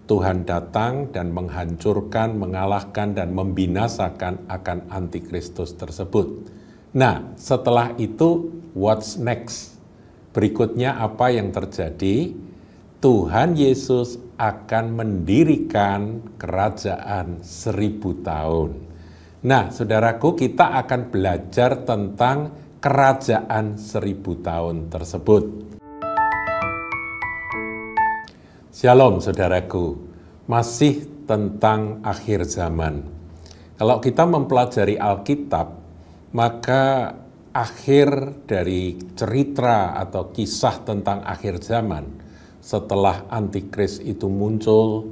Tuhan datang dan menghancurkan, mengalahkan, dan membinasakan akan antikristus tersebut. Nah, setelah itu, what's next? Berikutnya apa yang terjadi? Tuhan Yesus akan mendirikan kerajaan 1000 tahun. Nah, saudaraku, kita akan belajar tentang kerajaan 1000 tahun tersebut. Shalom saudaraku, masih tentang akhir zaman. Kalau kita mempelajari Alkitab, maka akhir dari cerita atau kisah tentang akhir zaman, setelah antikris itu muncul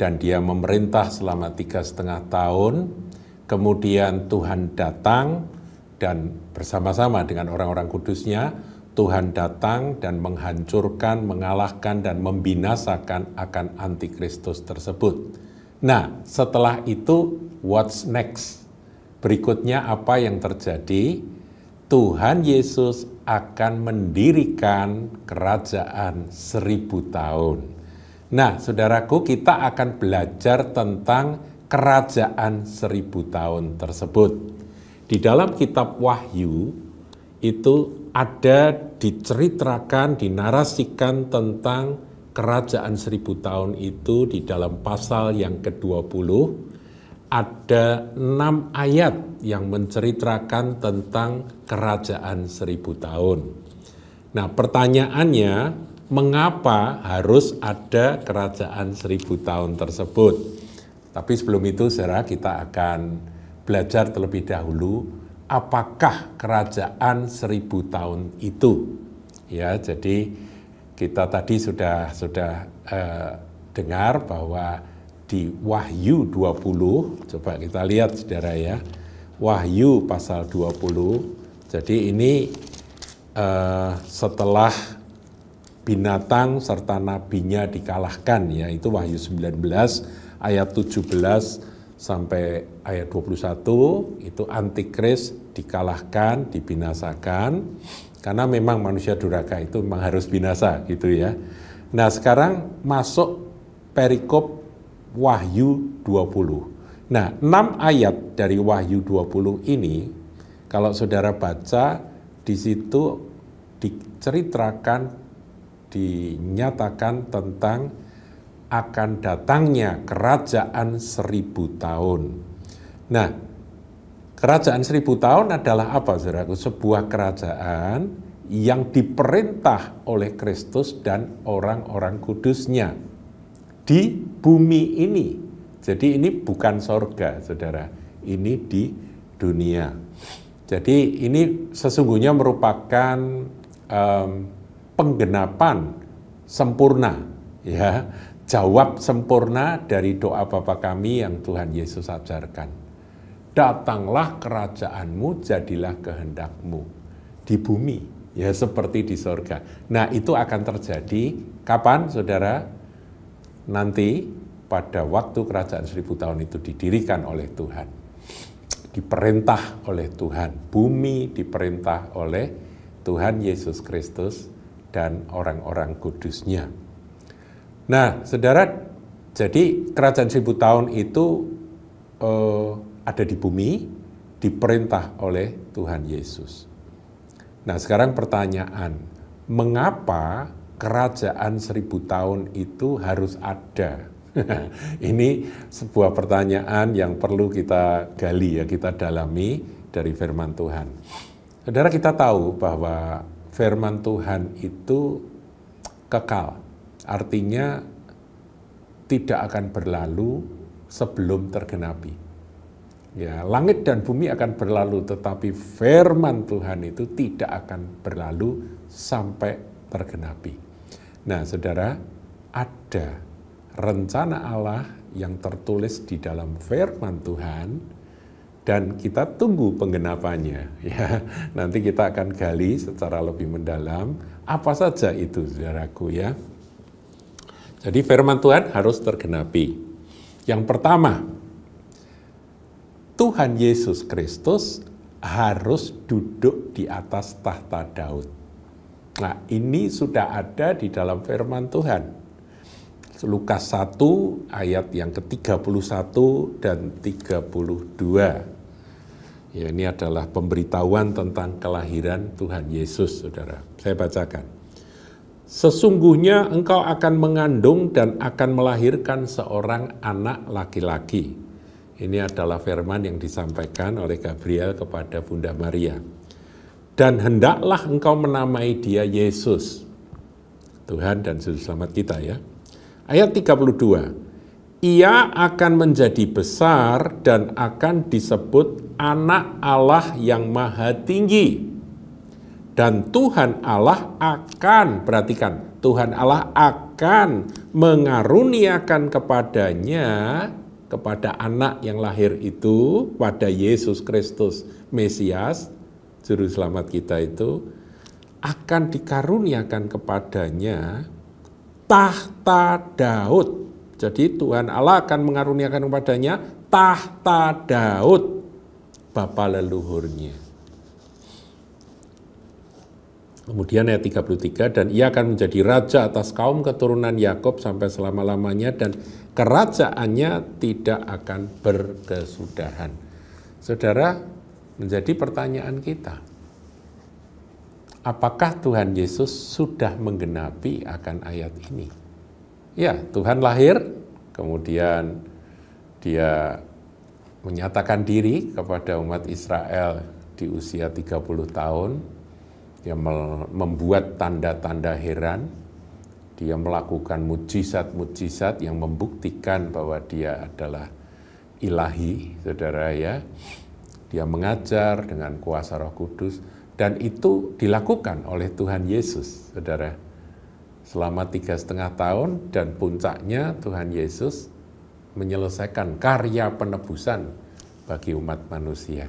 dan dia memerintah selama 3,5 tahun, kemudian Tuhan datang dan bersama-sama dengan orang-orang kudusnya, Tuhan datang dan menghancurkan, mengalahkan, dan membinasakan akan antikristus tersebut. Nah, setelah itu, what's next? Berikutnya apa yang terjadi? Tuhan Yesus akan mendirikan kerajaan 1000 tahun. Nah, saudaraku, kita akan belajar tentang kerajaan 1000 tahun tersebut. Di dalam kitab Wahyu, itu ada diceritakan, dinarasikan tentang kerajaan 1000 tahun itu di dalam pasal yang ke-20. Ada 6 ayat yang menceritakan tentang kerajaan 1000 tahun. Nah, pertanyaannya, mengapa harus ada kerajaan 1000 tahun tersebut? Tapi sebelum itu, saudara, kita akan belajar terlebih dahulu apakah kerajaan 1000 tahun itu. Ya, jadi kita tadi sudah dengar bahwa di Wahyu 20, coba kita lihat saudara ya, Wahyu pasal 20, jadi ini setelah binatang serta nabinya dikalahkan, yaitu Wahyu 19 ayat 17 sampai ayat 21, itu antikris dikalahkan, dibinasakan, karena memang manusia durhaka itu memang harus binasa gitu ya. Nah, sekarang masuk perikop Wahyu 20. Nah, 6 ayat dari Wahyu 20 ini, kalau saudara baca, di situ diceritakan, dinyatakan tentang akan datangnya kerajaan 1000 tahun. Nah, kerajaan 1000 tahun adalah apa, saudaraku? Sebuah kerajaan yang diperintah oleh Kristus dan orang-orang kudusnya di bumi ini. Jadi ini bukan sorga, saudara. Ini di dunia. Jadi ini sesungguhnya merupakan penggenapan sempurna, ya, jawab sempurna dari doa Bapa kami yang Tuhan Yesus ajarkan. Datanglah kerajaanmu, jadilah kehendakmu di bumi, ya seperti di sorga. Nah, itu akan terjadi kapan, saudara? Nanti pada waktu kerajaan 1000 tahun itu didirikan oleh Tuhan. Diperintah oleh Tuhan. Bumi diperintah oleh Tuhan Yesus Kristus dan orang-orang kudusnya. Nah, saudara, jadi kerajaan 1000 tahun itu ada di bumi, diperintah oleh Tuhan Yesus. Nah, sekarang pertanyaan, mengapa kerajaan 1000 tahun itu harus ada? Ini sebuah pertanyaan yang perlu kita gali, ya, kita dalami dari firman Tuhan. Saudara, kita tahu bahwa firman Tuhan itu kekal. Artinya tidak akan berlalu sebelum tergenapi. Ya, langit dan bumi akan berlalu, tetapi firman Tuhan itu tidak akan berlalu sampai tergenapi. Nah, saudara, ada rencana Allah yang tertulis di dalam firman Tuhan, dan kita tunggu penggenapannya. Ya, nanti kita akan gali secara lebih mendalam apa saja itu, saudaraku, ya. Jadi firman Tuhan harus tergenapi. Yang pertama, Tuhan Yesus Kristus harus duduk di atas tahta Daud. Nah, ini sudah ada di dalam firman Tuhan. Lukas 1 ayat yang ke-31 dan 32. Ya, ini adalah pemberitahuan tentang kelahiran Tuhan Yesus, saudara. Saya bacakan. Sesungguhnya engkau akan mengandung dan akan melahirkan seorang anak laki-laki. Ini adalah firman yang disampaikan oleh Gabriel kepada Bunda Maria. Dan hendaklah engkau menamai dia Yesus. Tuhan dan Juru Selamat kita ya. Ayat 32, ia akan menjadi besar dan akan disebut anak Allah yang maha tinggi. Dan Tuhan Allah akan, perhatikan, Tuhan Allah akan mengaruniakan kepadanya, kepada anak yang lahir itu, pada Yesus Kristus Mesias, Juru Selamat kita itu, akan dikaruniakan kepadanya tahta Daud. Jadi Tuhan Allah akan mengaruniakan kepadanya tahta Daud, bapa leluhurnya. Kemudian ayat 33, dan ia akan menjadi raja atas kaum keturunan Yakub sampai selama-lamanya, dan kerajaannya tidak akan berkesudahan. Saudara, menjadi pertanyaan kita, apakah Tuhan Yesus sudah menggenapi akan ayat ini? Ya, Tuhan lahir, kemudian dia menyatakan diri kepada umat Israel di usia 30 tahun. Dia membuat tanda-tanda heran, dia melakukan mujizat-mujizat yang membuktikan bahwa dia adalah ilahi, saudara ya. Dia mengajar dengan kuasa Roh Kudus, dan itu dilakukan oleh Tuhan Yesus, saudara. Selama 3,5 tahun, dan puncaknya Tuhan Yesus menyelesaikan karya penebusan bagi umat manusia,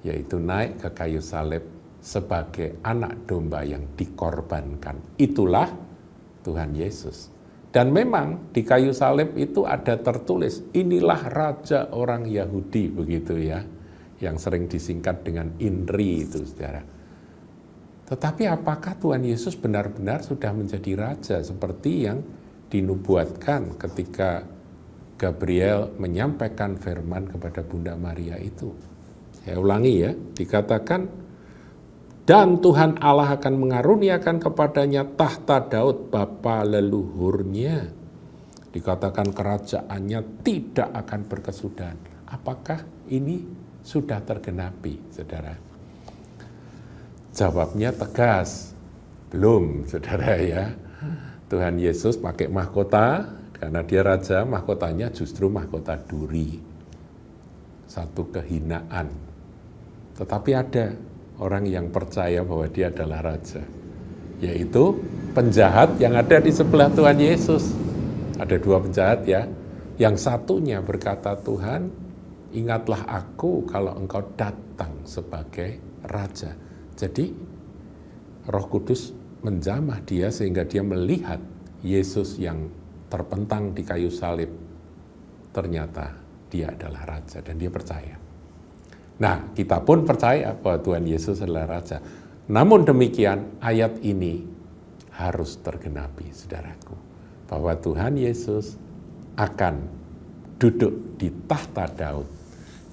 yaitu naik ke kayu salib sebagai anak domba yang dikorbankan. Itulah Tuhan Yesus. Dan memang di kayu salib itu ada tertulis, inilah Raja orang Yahudi, begitu ya, yang sering disingkat dengan INRI itu, saudara. Tetapi apakah Tuhan Yesus benar-benar sudah menjadi Raja seperti yang dinubuatkan ketika Gabriel menyampaikan firman kepada Bunda Maria itu? Saya ulangi ya, dikatakan, dan Tuhan Allah akan mengaruniakan kepadanya tahta Daud, bapa leluhurnya. Dikatakan kerajaannya tidak akan berkesudahan. Apakah ini sudah tergenapi, saudara? Jawabnya tegas, belum, saudara ya. Tuhan Yesus pakai mahkota, karena dia raja, mahkotanya justru mahkota duri. Satu kehinaan. Tetapi ada orang yang percaya bahwa dia adalah raja, yaitu penjahat yang ada di sebelah Tuhan Yesus. Ada 2 penjahat ya. Yang satunya berkata, Tuhan, ingatlah aku kalau engkau datang sebagai raja. Jadi Roh Kudus menjamah dia sehingga dia melihat Yesus yang terpentang di kayu salib. Ternyata dia adalah raja dan dia percaya. Nah, kita pun percaya bahwa Tuhan Yesus adalah Raja. Namun demikian, ayat ini harus tergenapi, saudaraku. Bahwa Tuhan Yesus akan duduk di tahta Daud.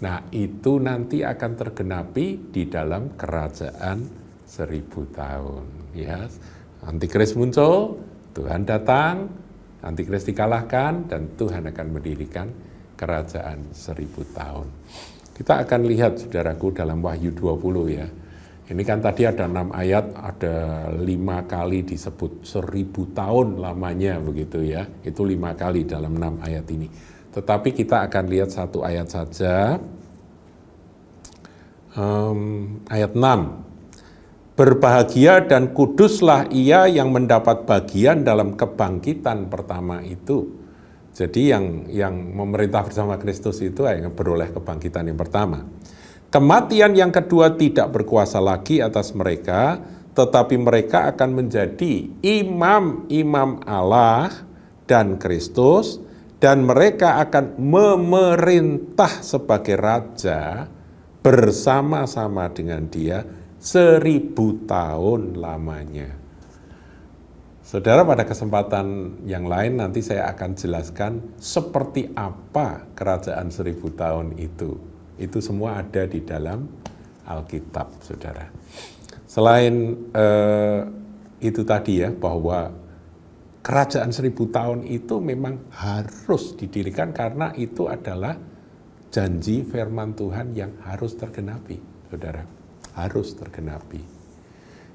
Nah, itu nanti akan tergenapi di dalam kerajaan 1000 tahun. Ya, Antikris muncul, Tuhan datang, Antikris dikalahkan, dan Tuhan akan mendirikan kerajaan 1000 tahun. Kita akan lihat, saudaraku, dalam Wahyu 20 ya. Ini kan tadi ada 6 ayat, ada 5 kali disebut 1000 tahun lamanya begitu ya. Itu 5 kali dalam 6 ayat ini. Tetapi kita akan lihat 1 ayat saja. Ayat 6. Berbahagia dan kuduslah ia yang mendapat bagian dalam kebangkitan pertama itu. Jadi yang memerintah bersama Kristus itu yang beroleh kebangkitan yang pertama. Kematian yang kedua tidak berkuasa lagi atas mereka, tetapi mereka akan menjadi imam-imam Allah dan Kristus, dan mereka akan memerintah sebagai raja bersama-sama dengan dia 1000 tahun lamanya. Saudara, pada kesempatan yang lain nanti saya akan jelaskan seperti apa kerajaan 1000 tahun itu. Itu semua ada di dalam Alkitab, saudara. Selain itu tadi ya, bahwa kerajaan 1000 tahun itu memang harus didirikan karena itu adalah janji firman Tuhan yang harus tergenapi, saudara. Harus tergenapi.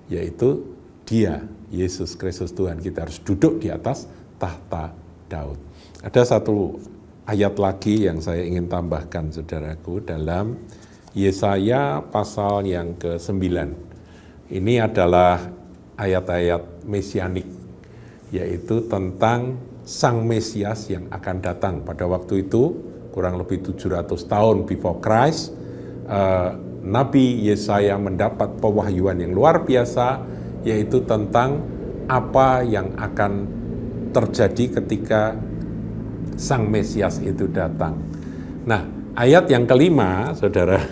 Yaitu Dia, Yesus Kristus Tuhan. Kita harus duduk di atas tahta Daud. Ada satu ayat lagi yang saya ingin tambahkan, saudaraku, dalam Yesaya pasal yang ke-9. Ini adalah ayat-ayat mesianik, yaitu tentang Sang Mesias yang akan datang. Pada waktu itu, kurang lebih 700 tahun before Christ, Nabi Yesaya mendapat pewahyuan yang luar biasa, yaitu tentang apa yang akan terjadi ketika Sang Mesias itu datang. Nah, ayat yang kelima, saudara,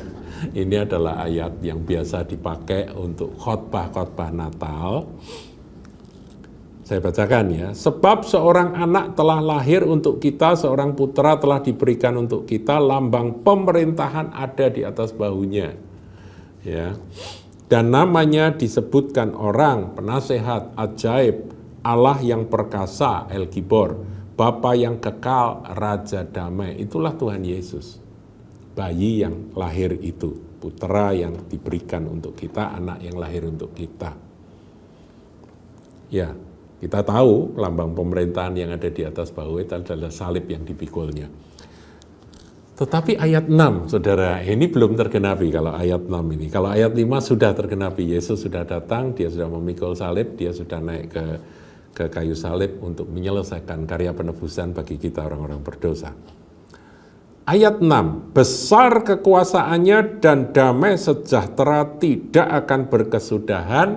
ini adalah ayat yang biasa dipakai untuk khotbah-khotbah Natal. Saya bacakan ya. Sebab seorang anak telah lahir untuk kita, seorang putra telah diberikan untuk kita, lambang pemerintahan ada di atas bahunya. Ya. Dan namanya disebutkan orang, penasehat, ajaib, Allah yang perkasa, El Gibor, Bapa yang kekal, Raja damai. Itulah Tuhan Yesus. Bayi yang lahir itu, putra yang diberikan untuk kita, anak yang lahir untuk kita. Ya, kita tahu lambang pemerintahan yang ada di atas bahu itu adalah salib yang dipikulnya. Tetapi ayat 6, saudara, ini belum tergenapi kalau ayat 6 ini. Kalau ayat 5 sudah tergenapi, Yesus sudah datang, dia sudah memikul salib, dia sudah naik ke kayu salib untuk menyelesaikan karya penebusan bagi kita orang-orang berdosa. Ayat 6, besar kekuasaannya dan damai sejahtera tidak akan berkesudahan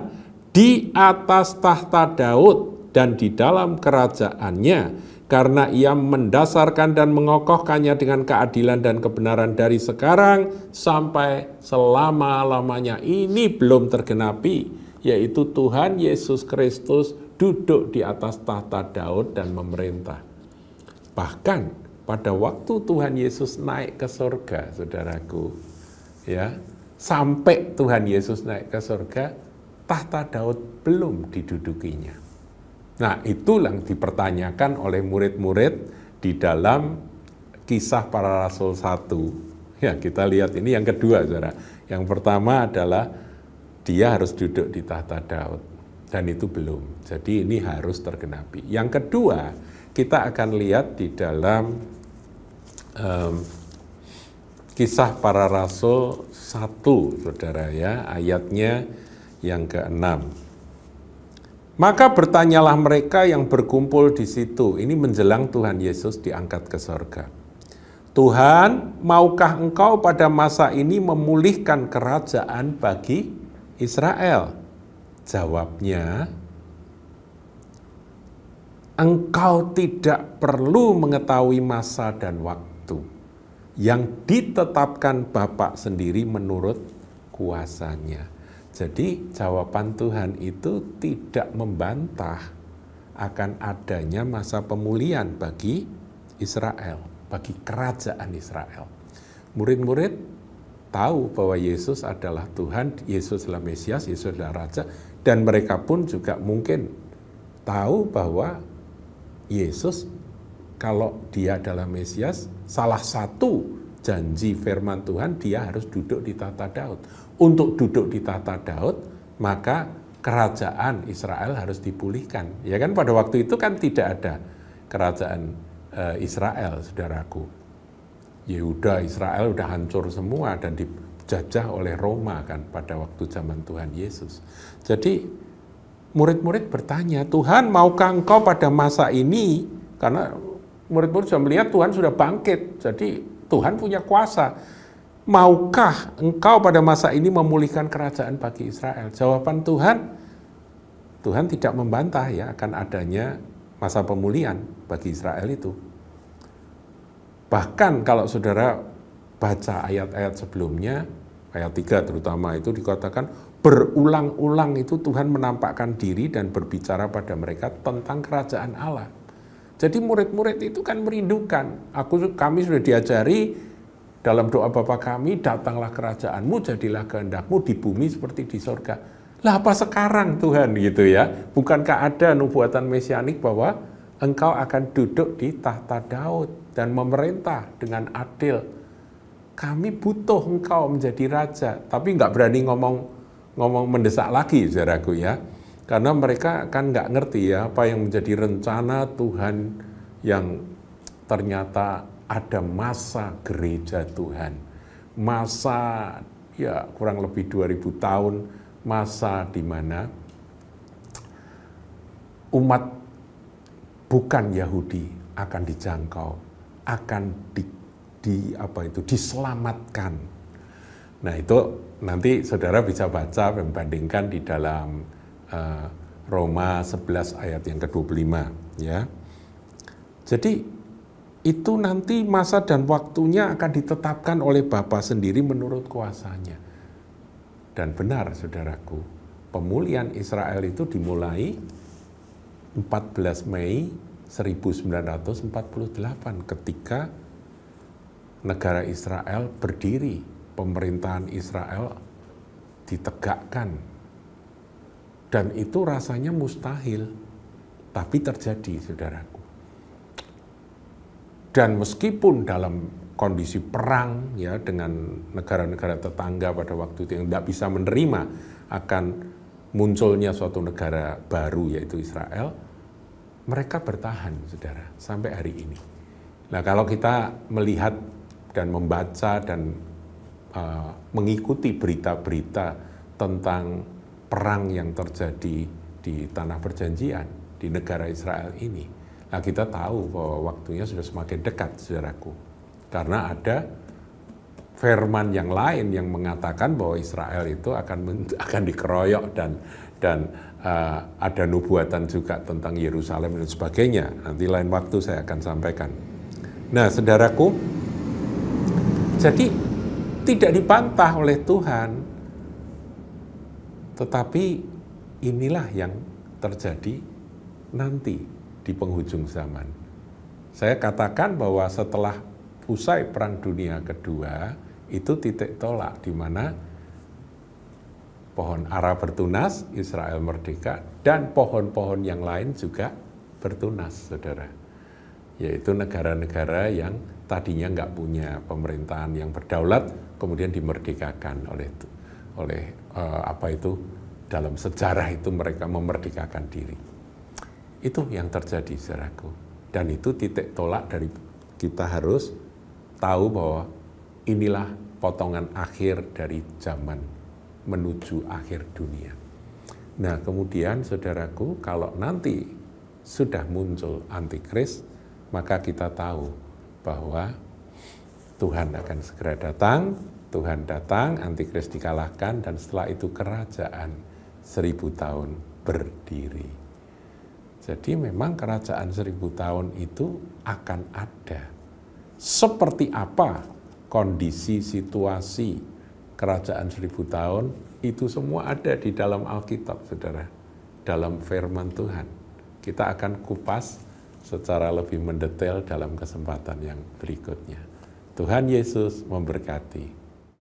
di atas tahta Daud dan di dalam kerajaannya, karena ia mendasarkan dan mengokohkannya dengan keadilan dan kebenaran dari sekarang sampai selama-lamanya. Ini belum tergenapi, yaitu Tuhan Yesus Kristus duduk di atas tahta Daud dan memerintah. Bahkan pada waktu Tuhan Yesus naik ke surga, saudaraku, ya, sampai Tuhan Yesus naik ke surga, tahta Daud belum didudukinya. Nah, itulah yang dipertanyakan oleh murid-murid di dalam Kisah Para Rasul 1. Ya, kita lihat ini yang kedua, saudara. Yang pertama adalah dia harus duduk di tahta Daud, dan itu belum. Jadi ini harus tergenapi. Yang kedua, kita akan lihat di dalam Kisah Para Rasul 1, saudara ya, ayatnya yang ke-6. Maka bertanyalah mereka yang berkumpul di situ. Ini menjelang Tuhan Yesus diangkat ke sorga. Tuhan, maukah engkau pada masa ini memulihkan kerajaan bagi Israel? Jawabnya, engkau tidak perlu mengetahui masa dan waktu yang ditetapkan Bapa sendiri menurut kuasanya. Jadi jawaban Tuhan itu tidak membantah akan adanya masa pemulihan bagi Israel, bagi kerajaan Israel. Murid-murid tahu bahwa Yesus adalah Tuhan, Yesus adalah Mesias, Yesus adalah Raja, dan mereka pun juga mungkin tahu bahwa Yesus, kalau dia adalah Mesias, salah satu janji firman Tuhan, dia harus duduk di tahta Daud. Untuk duduk di tahta Daud, maka kerajaan Israel harus dipulihkan. Ya kan, pada waktu itu kan tidak ada kerajaan Israel, saudaraku. Yehuda, Israel udah hancur semua dan dijajah oleh Roma kan pada waktu zaman Tuhan Yesus. Jadi murid-murid bertanya, Tuhan maukah engkau pada masa ini, karena murid-murid sudah melihat Tuhan sudah bangkit, jadi Tuhan punya kuasa. Maukah engkau pada masa ini memulihkan kerajaan bagi Israel? Jawaban Tuhan tidak membantah ya akan adanya masa pemulihan bagi Israel itu. Bahkan kalau saudara baca ayat-ayat sebelumnya, ayat 3 terutama itu dikatakan, berulang-ulang itu Tuhan menampakkan diri dan berbicara pada mereka tentang kerajaan Allah. Jadi murid-murid itu kan merindukan. Kami sudah diajari dalam doa Bapa kami, datanglah kerajaanmu, jadilah kehendakmu di bumi seperti di sorga. Lah apa sekarang Tuhan gitu ya? Bukankah ada nubuatan mesianik bahwa engkau akan duduk di tahta Daud dan memerintah dengan adil. Kami butuh engkau menjadi raja, tapi nggak berani ngomong mendesak lagi, saudaraku ya. Karena mereka kan nggak ngerti ya apa yang menjadi rencana Tuhan yang ternyata ada masa gereja Tuhan. Masa ya kurang lebih 2000 tahun, masa di mana umat bukan Yahudi akan dijangkau, akan diselamatkan. Nah itu nanti saudara bisa baca membandingkan di dalam Roma 11 ayat yang ke-25 ya. Jadi itu nanti masa dan waktunya akan ditetapkan oleh Bapa sendiri menurut kuasanya. Dan benar saudaraku, pemulihan Israel itu dimulai 14 Mei 1948 ketika negara Israel berdiri, pemerintahan Israel ditegakkan. Dan itu rasanya mustahil, tapi terjadi, saudaraku. Dan meskipun dalam kondisi perang ya dengan negara-negara tetangga pada waktu itu yang tidak bisa menerima akan munculnya suatu negara baru yaitu Israel, mereka bertahan, saudara, sampai hari ini. Nah, kalau kita melihat dan membaca dan mengikuti berita-berita tentang perang yang terjadi di tanah perjanjian, di negara Israel ini. Nah kita tahu bahwa waktunya sudah semakin dekat, saudaraku. Karena ada firman yang lain yang mengatakan bahwa Israel itu akan dikeroyok dan ada nubuatan juga tentang Yerusalem dan sebagainya. Nanti lain waktu saya akan sampaikan. Nah saudaraku, jadi tidak dibantah oleh Tuhan. Tetapi inilah yang terjadi nanti di penghujung zaman. Saya katakan bahwa setelah usai Perang Dunia Kedua, itu titik tolak di mana pohon ara bertunas, Israel merdeka, dan pohon-pohon yang lain juga bertunas, saudara. Yaitu negara-negara yang tadinya nggak punya pemerintahan yang berdaulat, kemudian dimerdekakan oleh dalam sejarah itu mereka memerdekakan diri. Itu yang terjadi, saudaraku. Dan itu titik tolak dari kita harus tahu bahwa inilah potongan akhir dari zaman menuju akhir dunia. Nah, kemudian saudaraku, kalau nanti sudah muncul antikris, maka kita tahu bahwa Tuhan akan segera datang. Tuhan datang, antikris dikalahkan, dan setelah itu kerajaan 1000 tahun berdiri. Jadi memang kerajaan 1000 tahun itu akan ada. Seperti apa kondisi, situasi kerajaan 1000 tahun, itu semua ada di dalam Alkitab, saudara. Dalam firman Tuhan. Kita akan kupas secara lebih mendetail dalam kesempatan yang berikutnya. Tuhan Yesus memberkati.